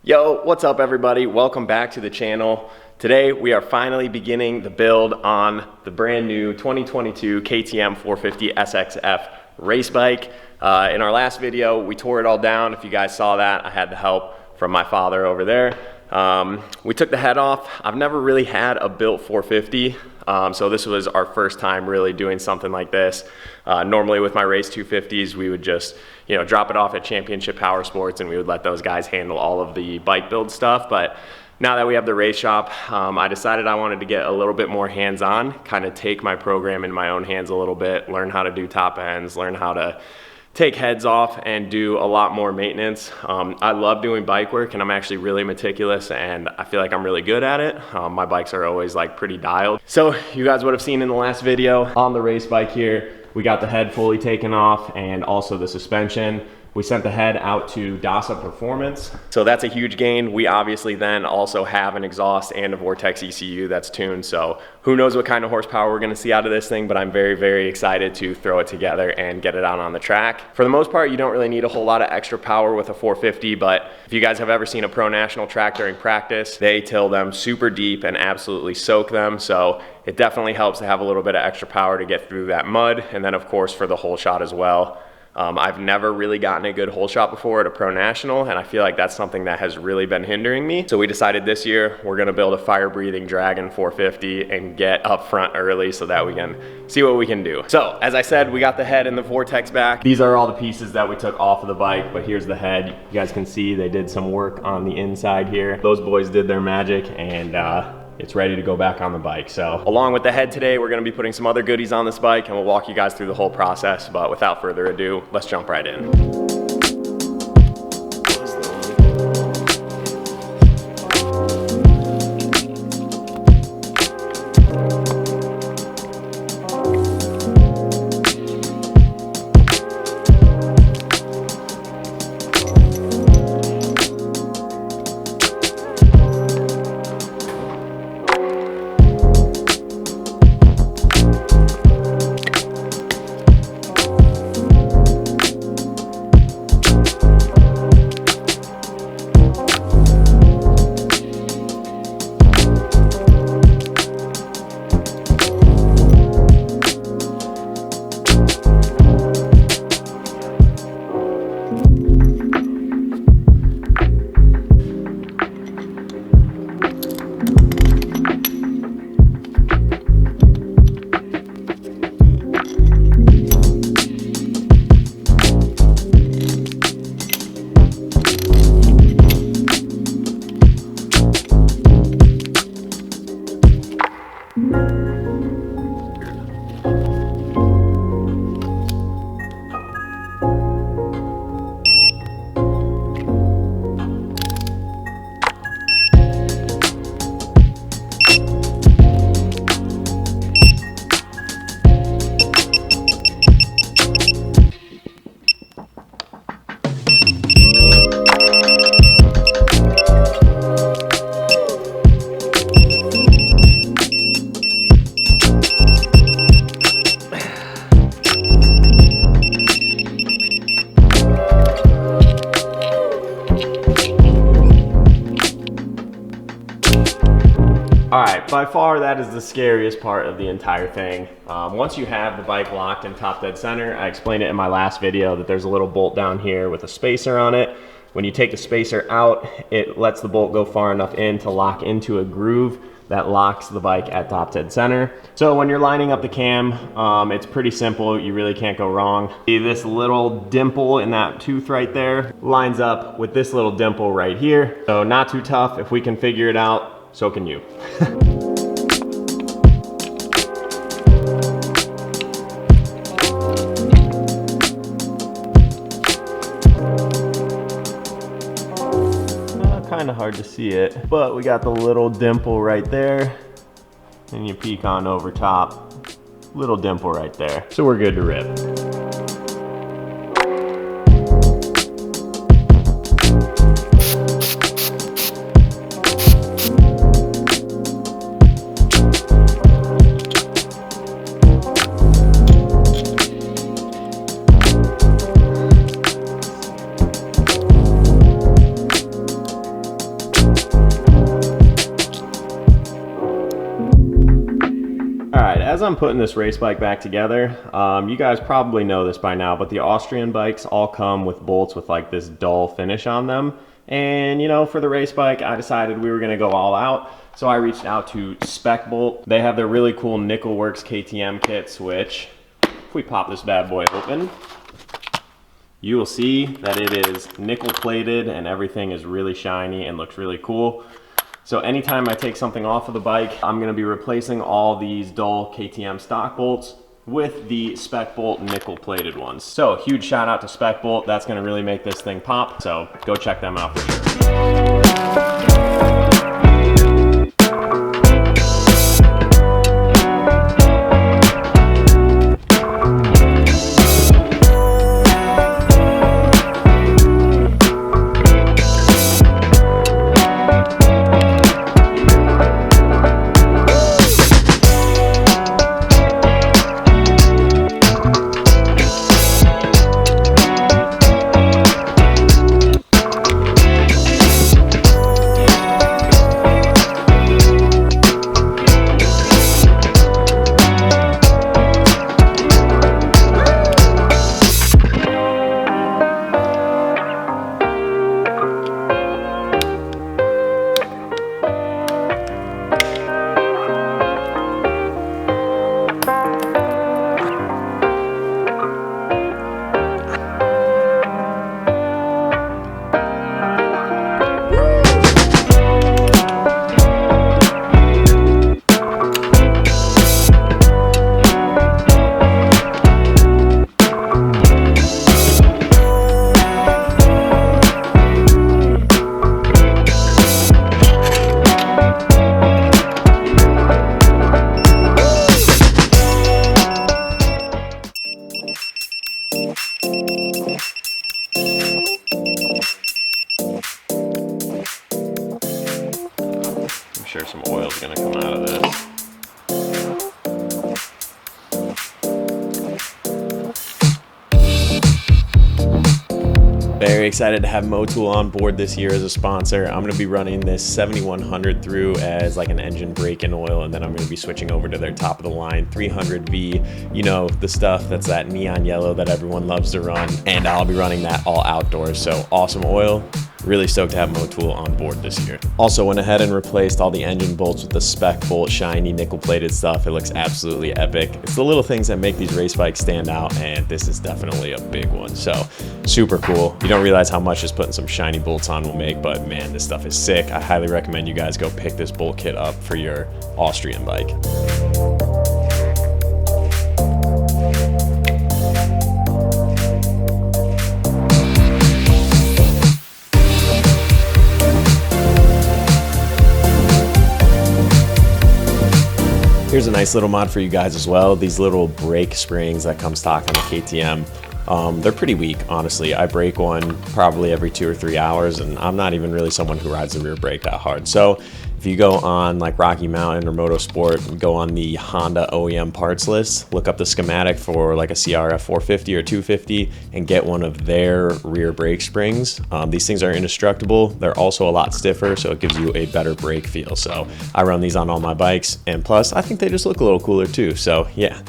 Yo, what's up everybody? Welcome back to the channel. Today we are finally beginning the build on the brand new 2022 KTM 450 SXF race bike. In our last video, we tore it all down. If you guys saw that, I had the help from my father over there. We took the head off. I've never really had a built 450, so this was our first time really doing something like this. Normally with my race 250s, we would just, drop it off at Championship Power Sports and we would let those guys handle all of the bike build stuff. But now that we have the race shop, I decided I wanted to get a little bit more hands-on, kind of take my program in my own hands a little bit, learn how to do top ends, learn how to take heads off and do a lot more maintenance. I love doing bike work and I'm actually really meticulous and I feel like I'm really good at it. My bikes are always like pretty dialed. So you guys would have seen in the last video on the race bike here, we got the head fully taken off and also the suspension. We sent the head out to DASA Performance. So that's a huge gain. We obviously then also have an exhaust and a Vortex ECU that's tuned. So who knows what kind of horsepower we're gonna see out of this thing, but I'm very, very excited to throw it together and get it out on the track. For the most part, you don't really need a whole lot of extra power with a 450, but if you guys have ever seen a Pro National track during practice, they till them super deep and absolutely soak them. So it definitely helps to have a little bit of extra power to get through that mud. And then of course for the whole shot as well. I've never really gotten a good hole shot before at a Pro National, and I feel like that's something that has really been hindering me. So we decided this year we're gonna build a fire-breathing Dragon 450 and get up front early so that we can see what we can do. So as I said, we got the head and the Vortex back. These are all the pieces that we took off of the bike, but here's the head. You guys can see they did some work on the inside here. Those boys did their magic and it's ready to go back on the bike. So along with the head today, we're gonna be putting some other goodies on this bike and we'll walk you guys through the whole process. But without further ado, let's jump right in. All right, by far that is the scariest part of the entire thing. Once you have the bike locked in top dead center, I explained it in my last video that there's a little bolt down here with a spacer on it. When you take the spacer out, it lets the bolt go far enough in to lock into a groove that locks the bike at top dead center. So when you're lining up the cam, it's pretty simple. You really can't go wrong. See this little dimple in that tooth right there lines up with this little dimple right here. So not too tough. If we can figure it out, so can you. Kind of hard to see it, but we got the little dimple right there, and you peek on over top, little dimple right there. So we're good to rip. as I'm putting this race bike back together, you guys probably know this by now, but the Austrian bikes all come with bolts with like this dull finish on them. And you know, for the race bike, I decided we were gonna go all out. So I reached out to Spec Bolt. They have their really cool Nickelworks KTM kits, which, if we pop this bad boy open, you will see that it is nickel plated and everything is really shiny and looks really cool. So anytime I take something off of the bike, I'm gonna be replacing all these dull KTM stock bolts with the Spec Bolt nickel plated ones. So huge shout out to Spec Bolt. That's gonna really make this thing pop. So go check them out for sure. Sure some oil is going to come out of this. Very excited to have Motul on board this year as a sponsor. I'm going to be running this 7100 through as like an engine break-in oil, and then I'm going to be switching over to their top of the line 300V, you know, the stuff that's that neon yellow that everyone loves to run, and I'll be running that all outdoors. So awesome oil. Really stoked to have Motul on board this year. Also went ahead and replaced all the engine bolts with the Spec Bolt shiny nickel plated stuff. It looks absolutely epic. It's the little things that make these race bikes stand out, and this is definitely a big one. So super cool. You don't realize how much just putting some shiny bolts on will make, but man, this stuff is sick. I highly recommend you guys go pick this bolt kit up for your Austrian bike. Here's a nice little mod for you guys as well. These little brake springs that come stock on the KTM. They're pretty weak, honestly. I break one probably every 2 or 3 hours, and I'm not even really someone who rides the rear brake that hard. So if you go on like Rocky Mountain or Motorsport and go on the Honda OEM parts list, look up the schematic for like a CRF 450 or 250 and get one of their rear brake springs. These things are indestructible. They're also a lot stiffer, so it gives you a better brake feel. So I run these on all my bikes, and plus I think they just look a little cooler too. So yeah,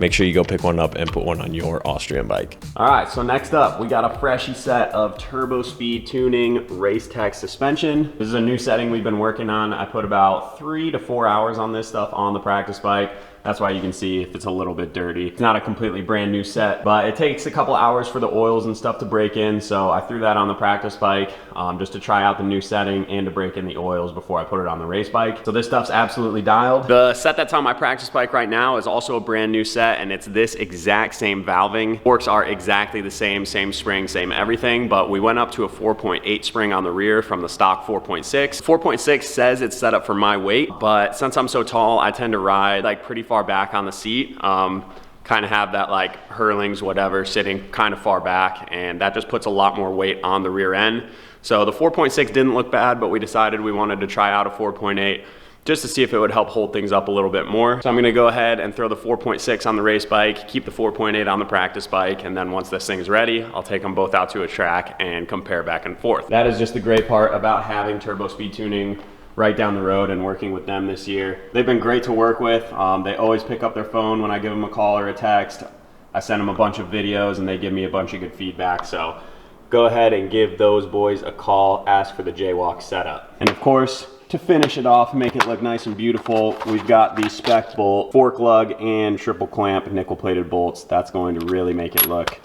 make sure you go pick one up and put one on your Austrian bike. All right, so next up, we got a freshy set of Turbo Speed Tuning Race Tech suspension. This is a new setting we've been working on. I put about 3 to 4 hours on this stuff on the practice bike. That's why you can see if it's a little bit dirty. It's not a completely brand new set, but it takes a couple hours for the oils and stuff to break in. So I threw that on the practice bike just to try out the new setting and to break in the oils before I put it on the race bike. So this stuff's absolutely dialed. The set that's on my practice bike right now is also a brand new set, and it's this exact same valving. Forks are exactly the same spring, same everything, but we went up to a 4.8 spring on the rear from the stock 4.6. 4.6 says it's set up for my weight, but since I'm so tall, I tend to ride like pretty far back on the seat. Kind of have that like Hurlings, whatever, sitting kind of far back, and that just puts a lot more weight on the rear end. So the 4.6 didn't look bad, but we decided we wanted to try out a 4.8 just to see if it would help hold things up a little bit more. So I'm gonna go ahead and throw the 4.6 on the race bike, keep the 4.8 on the practice bike, and then once this thing's ready, I'll take them both out to a track and compare back and forth. That is just the great part about having Turbo Speed Tuning right down the road and working with them this year. They've been great to work with. They always pick up their phone when I give them a call or a text. I send them a bunch of videos and they give me a bunch of good feedback. So go ahead and give those boys a call, ask for the Jaywalk setup. And of course, to finish it off, make it look nice and beautiful, we've got the spec bolt, fork lug and triple clamp nickel plated bolts. That's going to really make it look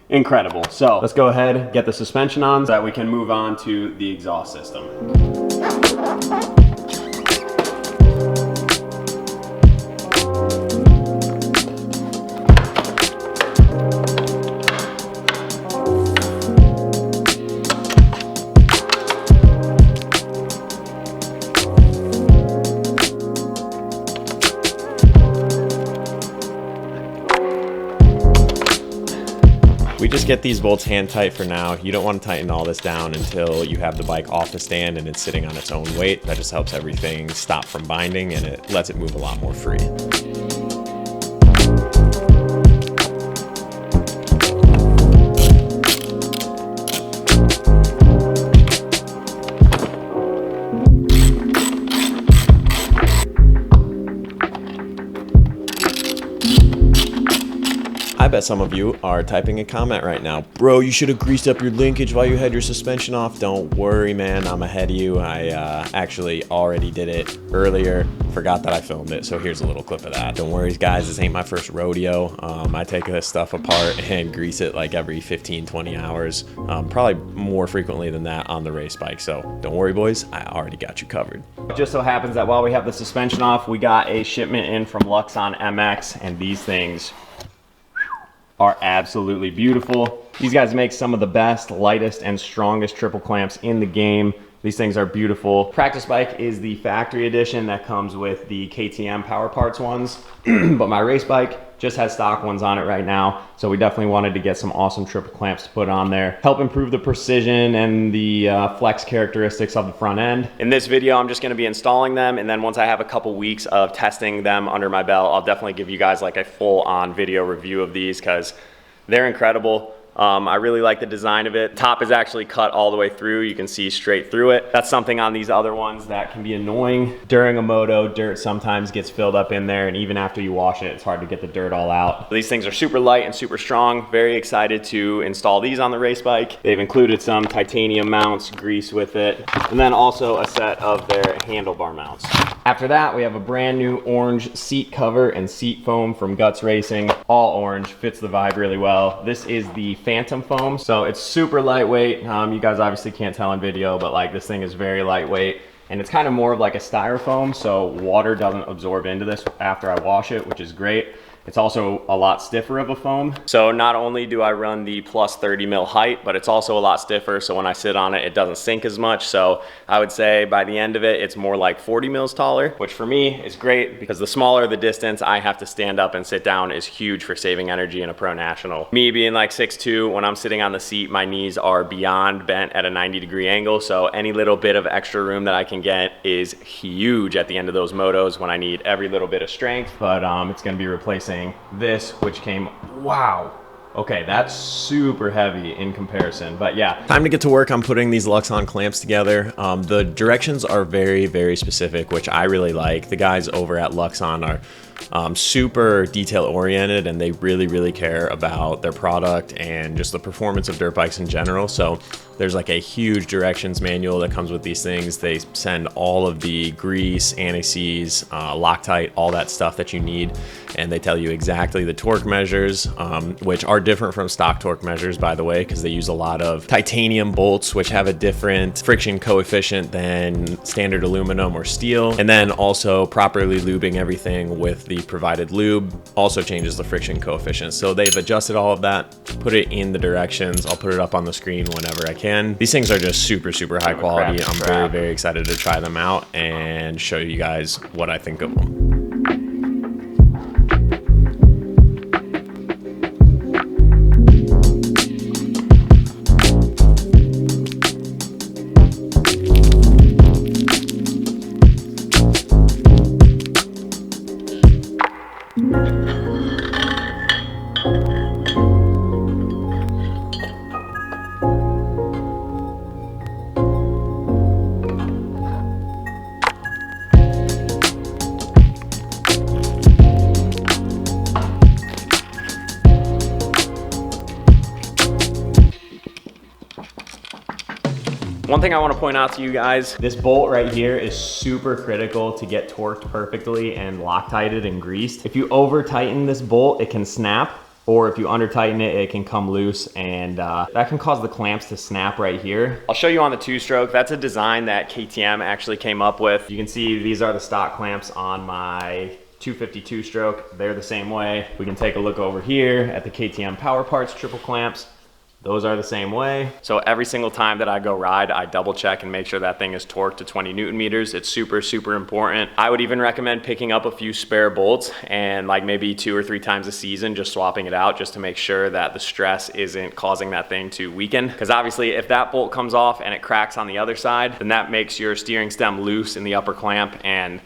incredible. So let's go ahead, get the suspension on so that we can move on to the exhaust system. We just get these bolts hand tight for now. You don't want to tighten all this down until you have the bike off the stand and it's sitting on its own weight. That just helps everything stop from binding and it lets it move a lot more free. I bet some of you are typing a comment right now. Bro, you should have greased up your linkage while you had your suspension off. Don't worry, man. I'm ahead of you. I actually already did it earlier. Forgot that I filmed it, so here's a little clip of that. Don't worry, guys. This ain't my first rodeo. I take this stuff apart and grease it like every 15, 20 hours. Probably more frequently than that on the race bike. So don't worry, boys. I already got you covered. It just so happens that while we have the suspension off, we got a shipment in from Luxon MX, and these things are absolutely beautiful. These guys make some of the best, lightest, and strongest triple clamps in the game. These things are beautiful. Practice bike is the factory edition that comes with the KTM Power Parts ones, but my race bike just has stock ones on it right now. So we definitely wanted to get some awesome triple clamps to put on there. Help improve the precision and the flex characteristics of the front end. In this video, I'm just gonna be installing them, and then once I have a couple weeks of testing them under my belt, I'll definitely give you guys like a full-on video review of these because they're incredible. I really like the design of it. Top is actually cut all the way through. You can see straight through it. That's something on these other ones that can be annoying. During a moto, dirt sometimes gets filled up in there, and even after you wash it, it's hard to get the dirt all out. These things are super light and super strong. Very excited to install these on the race bike. They've included some titanium mounts, grease with it, and then also a set of their handlebar mounts. After that, we have a brand new orange seat cover and seat foam from Guts Racing. All orange, fits the vibe really well. This is the Phantom foam, so it's super lightweight. You guys obviously can't tell in video, but like this thing is very lightweight, and it's kind of more of like a styrofoam, so water doesn't absorb into this after I wash it, which is great. It's also a lot stiffer of a foam. So not only do I run the plus 30 mil height, but it's also a lot stiffer. So when I sit on it, it doesn't sink as much. So I would say by the end of it, it's more like 40 mils taller, which for me is great because the smaller the distance I have to stand up and sit down is huge for saving energy in a pro national. Me being like 6'2", when I'm sitting on the seat, my knees are beyond bent at a 90-degree angle. So any little bit of extra room that I can get is huge at the end of those motos when I need every little bit of strength. But it's gonna be replacing this, which came, wow, okay, that's super heavy in comparison, but yeah. Time to get to work on putting these Luxon clamps together. The directions are very, very specific, which I really like. The guys over at Luxon are super detail oriented, and they really, really care about their product and just the performance of dirt bikes in general. So there's like a huge directions manual that comes with these things. They send all of the grease, anti-seize, Loctite, all that stuff that you need, and they tell you exactly the torque measures, which are different from stock torque measures, by the way, because they use a lot of titanium bolts, which have a different friction coefficient than standard aluminum or steel. And then also properly lubing everything with the provided lube also changes the friction coefficient. So they've adjusted all of that, put it in the directions. I'll put it up on the screen whenever I can. These things are just super, super high quality. I'm very, very excited to try them out and show you guys what I think of them. One thing I want to point out to you guys, this bolt right here is super critical to get torqued perfectly and Loctited and greased. If you over tighten this bolt, it can snap, or if you under tighten it, it can come loose, and that can cause the clamps to snap right here. I'll show you on the 2-stroke. That's a design that KTM actually came up with. You can see these are the stock clamps on my 252 stroke. They're the same way. We can take a look over here at the KTM Power Parts triple clamps. Those are the same way. So every single time that I go ride, I double check and make sure that thing is torqued to 20 Newton meters. It's super, super important. I would even recommend picking up a few spare bolts and like maybe 2 or 3 times a season, just swapping it out just to make sure that the stress isn't causing that thing to weaken. Because obviously if that bolt comes off and it cracks on the other side, then that makes your steering stem loose in the upper clamp and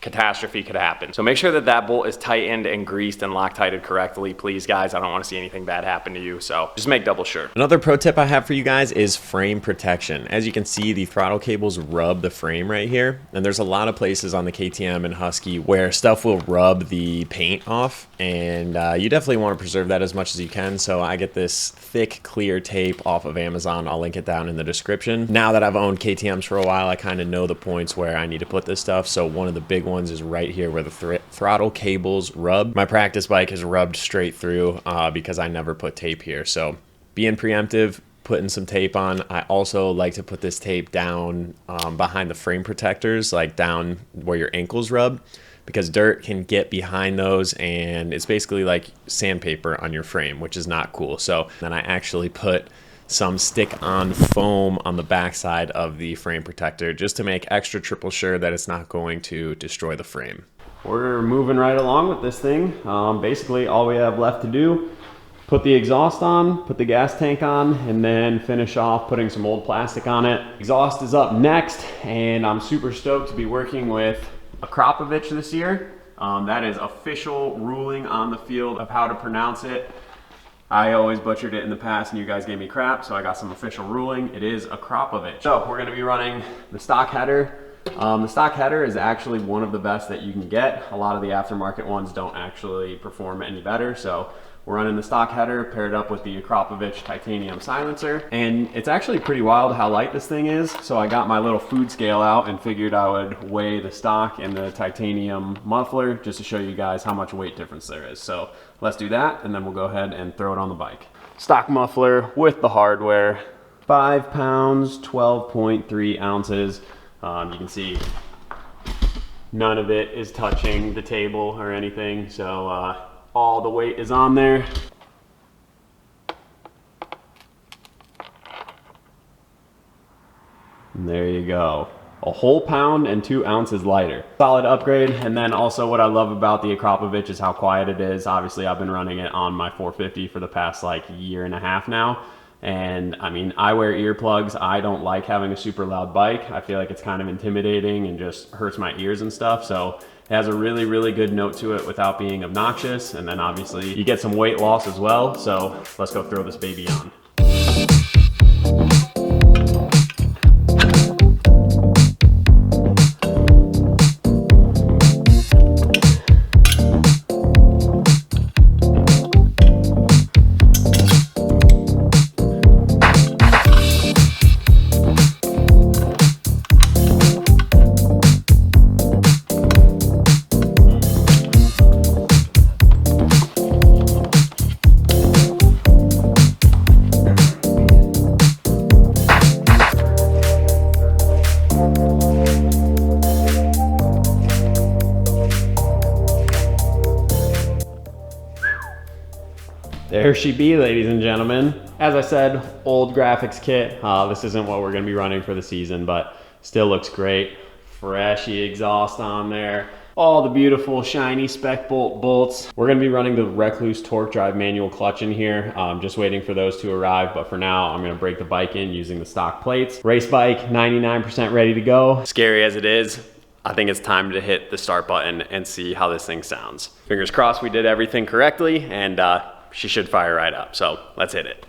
catastrophe could happen. So make sure that that bolt is tightened and greased and Loctited correctly, please guys. I don't want to see anything bad happen to you, so just make double sure. Another pro tip I have for you guys is frame protection. As you can see, the throttle cables rub the frame right here, and there's a lot of places on the KTM and Husky where stuff will rub the paint off, and you definitely want to preserve that as much as you can. So I get this thick clear tape off of Amazon. I'll link it down in the description. Now that I've owned KTMs for a while, I kind of know the points where I need to put this stuff. So one of the big ones is right here where the throttle cables rub. My practice bike is rubbed straight through because I never put tape here. So being preemptive, putting some tape on. I also like to put this tape down behind the frame protectors, like down where your ankles rub, because dirt can get behind those and it's basically like sandpaper on your frame, which is not cool. So then I actually put some stick-on foam on the backside of the frame protector just to make extra triple sure that it's not going to destroy the frame. We're moving right along with this thing. Basically all we have left to do, put the exhaust on, put the gas tank on, and then finish off putting some old plastic on it. Exhaust is up next, and I'm super stoked to be working with a Akrapovic this year. That is official ruling on the field of how to pronounce it. I always butchered it in the past and you guys gave me crap, so I got some official ruling. It is Akrapovic. So we're gonna be running the stock header. The stock header is actually one of the best that you can get. A lot of the aftermarket ones don't actually perform any better. So we're running the stock header paired up with the Akrapovic titanium silencer. And it's actually pretty wild how light this thing is. So I got my little food scale out and figured I would weigh the stock and the titanium muffler just to show you guys how much weight difference there is. So let's do that, and then we'll go ahead and throw it on the bike. Stock muffler with the hardware, 5 pounds, 12.3 ounces. You can see none of it is touching the table or anything. So all the weight is on there. And there you go. A whole pound and 2 ounces lighter. Solid upgrade. And then also what I love about the Akrapovic is how quiet it is. Obviously I've been running it on my 450 for the past like year and a half now. And I mean, I wear earplugs. I don't like having a super loud bike. I feel like it's kind of intimidating and just hurts my ears and stuff. So it has a really, really good note to it without being obnoxious. And then obviously you get some weight loss as well. So let's go throw this baby on. There she be, ladies and gentlemen. As I said, old graphics kit. This isn't what we're gonna be running for the season, but still looks great. Freshy exhaust on there. All the beautiful shiny spec bolt bolts. We're gonna be running the Recluse torque drive manual clutch in here. Just waiting for those to arrive, but for now, I'm gonna break the bike in using the stock plates. Race bike, 99% ready to go. Scary as it is, I think it's time to hit the start button and see how this thing sounds. Fingers crossed we did everything correctly, and she should fire right up. So let's hit it.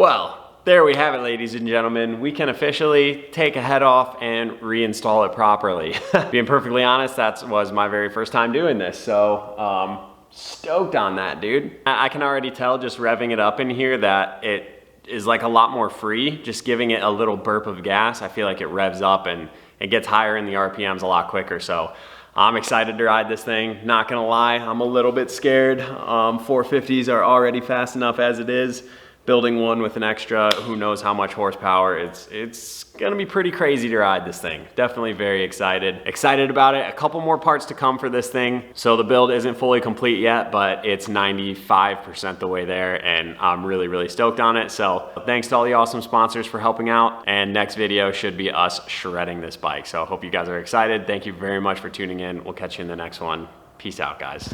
Well, there we have it, ladies and gentlemen. We can officially take a head off and reinstall it properly. Being perfectly honest, that was my very first time doing this, so stoked on that, dude. I can already tell just revving it up in here that it is like a lot more free. Just giving it a little burp of gas, I feel like it revs up and it gets higher in the RPMs a lot quicker. So I'm excited to ride this thing. Not gonna lie, I'm a little bit scared. 450s are already fast enough as it is. Building one with an extra, who knows how much horsepower, it's gonna be pretty crazy to ride this thing. Definitely very excited. Excited about it. A couple more parts to come for this thing. So the build isn't fully complete yet, but it's 95% the way there, and I'm really, really stoked on it. So thanks to all the awesome sponsors for helping out, and next video should be us shredding this bike. So I hope you guys are excited. Thank you very much for tuning in. We'll catch you in the next one. Peace out, guys.